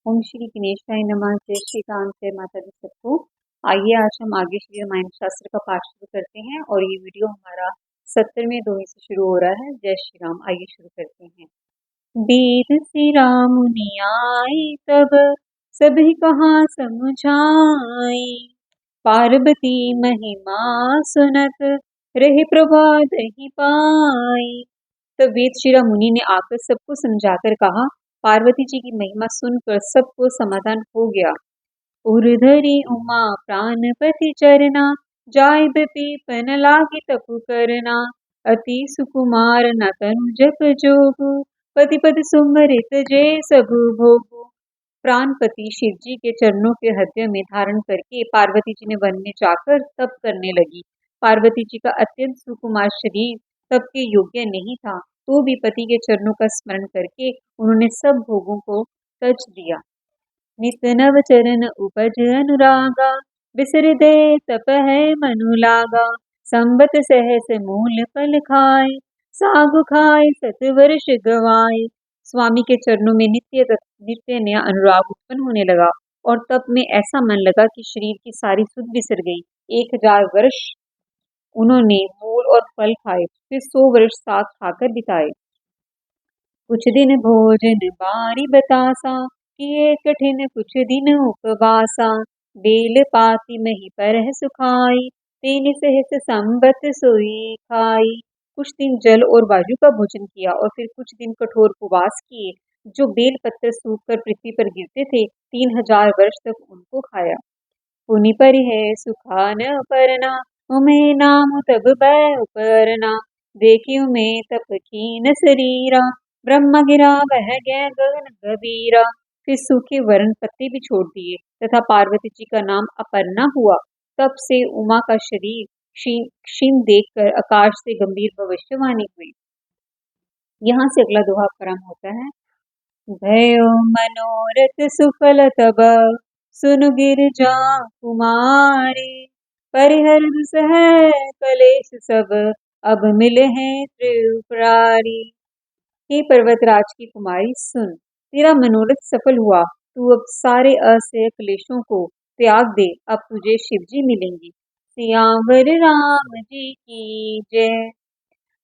ओम श्री गणेशाय नमः। जय श्री राम, जय माता दी सबको। आइए आज हम आगे श्री रामायण शास्त्र का पाठ शुरू करते हैं और ये वीडियो हमारा 70वें दोहे से शुरू हो रहा है। जय श्री राम। आइए शुरू करते हैं। वेद से राम मुनि आए तब सभी कहा समझाई, पार्वती महिमा सुनत रहे प्रभात ही पाई। तब वेद शिरा मुनि ने आकर सबको समझाकर कहा, पार्वती जी की महिमा सुनकर सबको समाधान हो गया। उर्धरी उमा प्राणपति चरना, जाय विपिन लागे तपु करना। अति सुकुमार न तनु जप जोगु, पति पद सुमरित जे सबु भोगु। प्राणपति शिव जी के चरणों के हृदय में धारण करके पार्वती जी ने वन में जाकर तप करने लगी। पार्वती जी का अत्यंत सुकुमार शरीर तप के योग्य नहीं था, तो भी पति के चरणों का स्मरण करके उन्होंने सब भोगों को तज दिया। नित नव चरण उपज अनुरागा, बिसर दे तप है मनु लागा। संबत सहस मूल फल खाए, सागु खाए सत वर्ष गवाए। स्वामी के चरणों में नित्य नया अनुराग उत्पन्न होने लगा और तप में ऐसा मन लगा कि शरीर की सारी सुध बिसर गई। 1000 वर्ष उन्होंने मूल और फल खाए, फिर 100 वर्ष साग खाकर बिताए। कुछ दिन भोजन बारी बतासा, किए कठिन कुछ दिन उपवासा। बेल पाती मही पर सुखाई, तेन सहस संबत सोई खाई। कुछ दिन जल और वायु का भोजन किया और फिर कुछ दिन कठोर उपवास किए। जो बेल पत्थर सूखकर पृथ्वी पर गिरते थे, 3000 वर्ष तक उनको खाया। पुनि पर है सुखा न परना, उमें नाम तब बै उपरना। देखियो में तप कीन शरीरा, ब्रह्म गिरा बह गए गगन गबीरा। फिर सूखे वर्ण पत्ते भी छोड़ दिए तथा पार्वती जी का नाम अपर्णा हुआ। तब से उमा का शरीर क्षीण देखकर आकाश से गंभीर भविष्यवाणी हुई। यहाँ से अगला दोहा प्रारंभ होता है। भयो मनोरथ सुफल तब, सुन गिरजा कुमारी। परिहर दुसह कलेश सब, अब मिले हैं त्रिपुरारी। हे पर्वतराज की कुमारी सुन, तेरा मनोरथ सफल हुआ। तू अब सारे असह्य क्लेशों को त्याग दे, अब तुझे शिव जी मिलेंगे। सियावर राम जी की जय।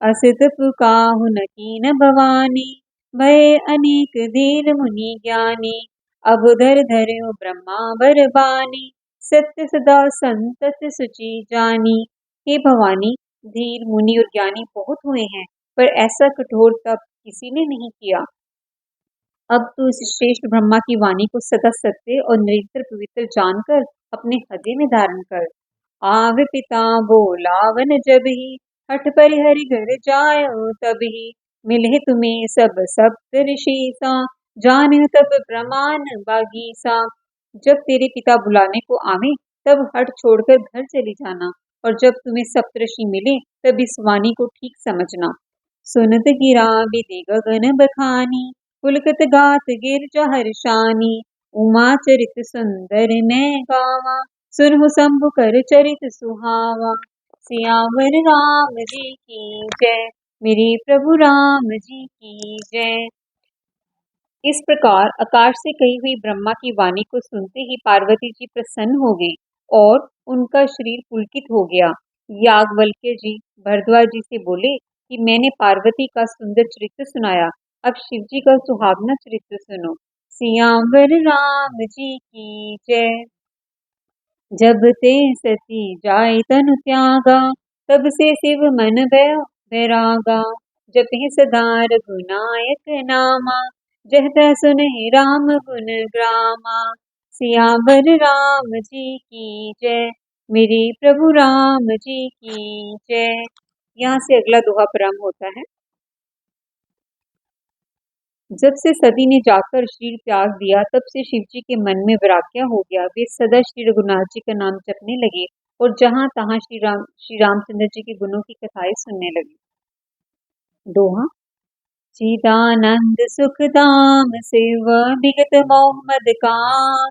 असित पुकाहु न कीन भवानी, भय अनेक धीर मुनि ज्ञानी। अब धर धर्यो ब्रह्मा वर बानी, सत्य सदा संतत सुचि जानी। हे भवानी, धीर मुनि और ज्ञानी बहुत हुए हैं, पर ऐसा कठोर तप किसी ने नहीं किया। अब तू इस श्रेष्ठ ब्रह्मा की वाणी को सदा सत्य और निरंतर पवित्र जानकर अपने हृदय में धारण कर। आव पिता बोलावन जब ही, हठ परिहरि घर जायो तब ही। मिले तुम्हें सब सप्त ऋषि सा, जाने तब प्रमाण बागीसा। जब तेरे पिता बुलाने को आवे, तब हठ छोड़कर घर चली जाना, और जब तुम्हें सप्तऋषि मिले तब इस वाणी को ठीक समझना। सुनत गिरा बिदे गगन बखानी, पुलकत गात गिरजा हर्षानी। उमा चरित सुंदर मैं गावा, सुनहु शंभु कर चरित सुहावा। सियावर राम जी की जय। मेरे प्रभु राम जी की जय। इस प्रकार आकाश से कही हुई ब्रह्मा की वाणी को सुनते ही पार्वती जी प्रसन्न हो गई और उनका शरीर पुलकित हो गया। याज्ञवल्क्य जी भरद्वाज जी से बोले कि मैंने पार्वती का सुंदर चरित्र सुनाया, अब शिव जी का सुहावना चरित्र सुनो। सियावर राम जी की जय। जब ते सती जाय तनु त्यागा, तब से शिव मन भयो बैरागा। जपहि सदा रघुनायक नामा, जहता सुनहि राम गुण ग्रामा। सियावर राम जी की जय। मेरे प्रभु राम जी की जय। यहाँ से अगला दोहा प्रारंभ होता है। जब से सती ने जाकर शरीर त्याग दिया, तब से शिव जी के मन में वैराग्य हो गया। वे सदा श्री रघुनाथ जी का नाम जपने लगे और जहां तहां श्री रामचंद्र जी के गुणों की कथाएं सुनने लगे। दोहा। चिदानंद सुखदाम शिव, विगत मोहम्मद काम।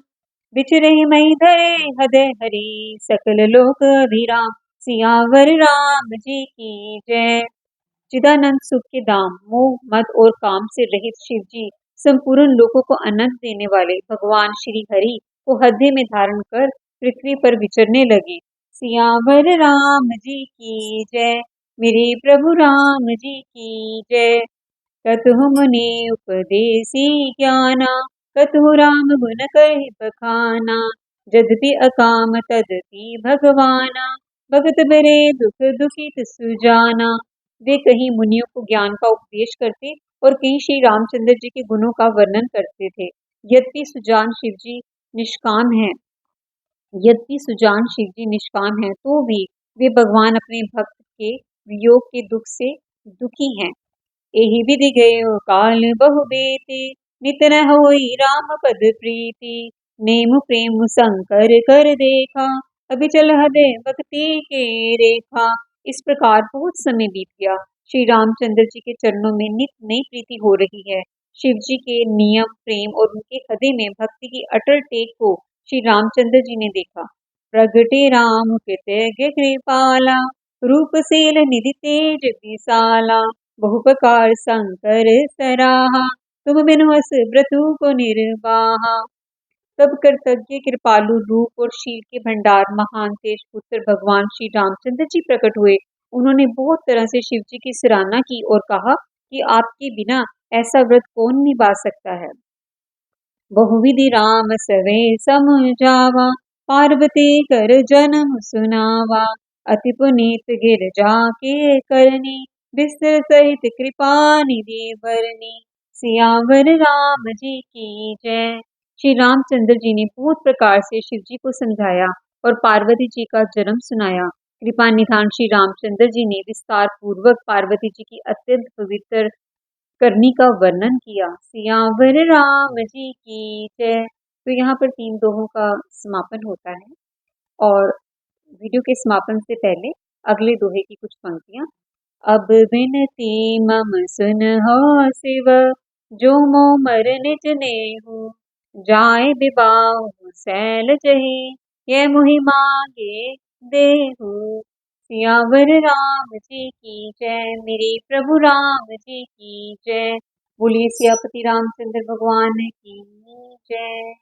बिचरहि मई धरे हृदय हरि, सकल लोक अभिराम। सियावर राम जी की जय। चिदानंद सुख के धाम मोह मद और काम से रहित शिव जी संपूर्ण लोगों को आनंद देने वाले भगवान श्री हरि को हृदय में धारण कर पृथ्वी पर विचरने लगे। सियावर राम जी की जय, मेरे प्रभु राम जी की जय। कतहु मुनि उपदेसी ज्ञाना, कतहु राम गुण कहि बखाना। जदपि अकाम तदपि भगवाना, भगत बरे दुख दुखित सुजाना। वे कहीं मुनियों को ज्ञान का उपदेश करते और कहीं श्री रामचंद्र जी के गुणों का वर्णन करते थे। यद्यपि सुजान शिव जी निष्काम है यद्यपि सुजान शिव जी निष्काम है, तो भी वे भगवान अपने भक्त के वियोग के दुख से दुखी हैं। एहि विधि गयो काल बहु बेति, नित न होई राम पद प्रीति। नेम प्रेम शंकर कर देखा, अभी चल हृदय भक्ति के रेखा। इस प्रकार बहुत समय बीत गया। श्री रामचंद्र जी के चरणों में नित नई प्रीति हो रही है। शिव जी के नियम प्रेम और उनके हृदय में भक्ति की अटल टेक को श्री रामचंद्र जी ने देखा। प्रगटे राम कृतज्ञ कृपाला, रूपशील निधि तेज विशाला। बहुपकार शंकर सराहा, तुम बिनु अस व्रतु को निर्वाहा। तब कृतज्ञ कृपालु रूप और शील के भंडार महान तेज पुत्र भगवान श्री रामचंद्र जी प्रकट हुए। उन्होंने बहुत तरह से शिव जी की सराहना की और कहा कि आपके बिना ऐसा व्रत कौन निभा सकता है। बहुविधि राम सवे समझावा, पार्वती कर जन्म सुनावा। अति पुनीत गिर जाके करनी, विस्तर सहित कृपा निधि बरनी। सियावर राम जी की जय। श्री रामचंद्र जी ने बहुत प्रकार से शिव जी को समझाया और पार्वती जी का जन्म सुनाया। कृपा निधान श्री रामचंद्र जी ने विस्तार पूर्वक पार्वती जी की अत्यंत पवित्र करनी का वर्णन किया। सियावर राम जी की जय। तो यहाँ पर 3 दोहों का समापन होता है और वीडियो के समापन से पहले अगले दोहे की कुछ पंक्तियां। अब बिनती मम सुन हो शिव, जो मो मर निज नेहु। जाय बिबाहु सैल जही, ये मुहि मांगे देहु। सियावर राम जी की जय, मेरे प्रभु राम जी की जय। बोलिए सियापति रामचंद्र भगवान की जय।